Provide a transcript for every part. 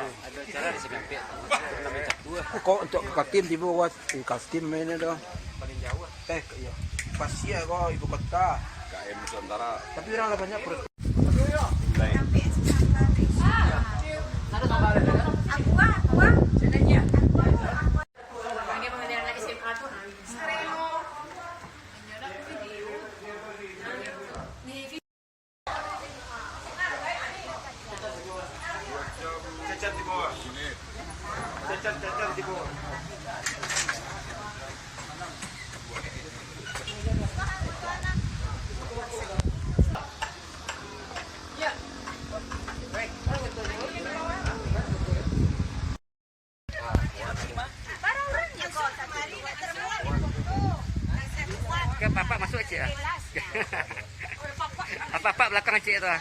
Ada cara di SMP. Namanya cap dua. Kok untuk ke tim tiba buat tim mainnya dong. Paling jauh. Iya. Pas ya kok ibu kota. KM Nusantara. Tapi orang ada banyak perut. Cacat di bawah. Ini. Cacat di bawah. Ke Bapak masuk aja. Apa belakang aja itu.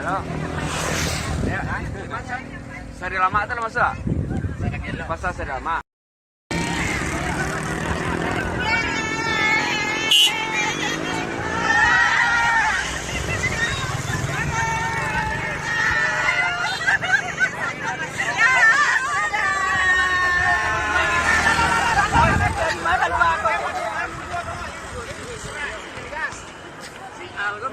Halo. Sari lama itu masa? Pasal sari lama. Algo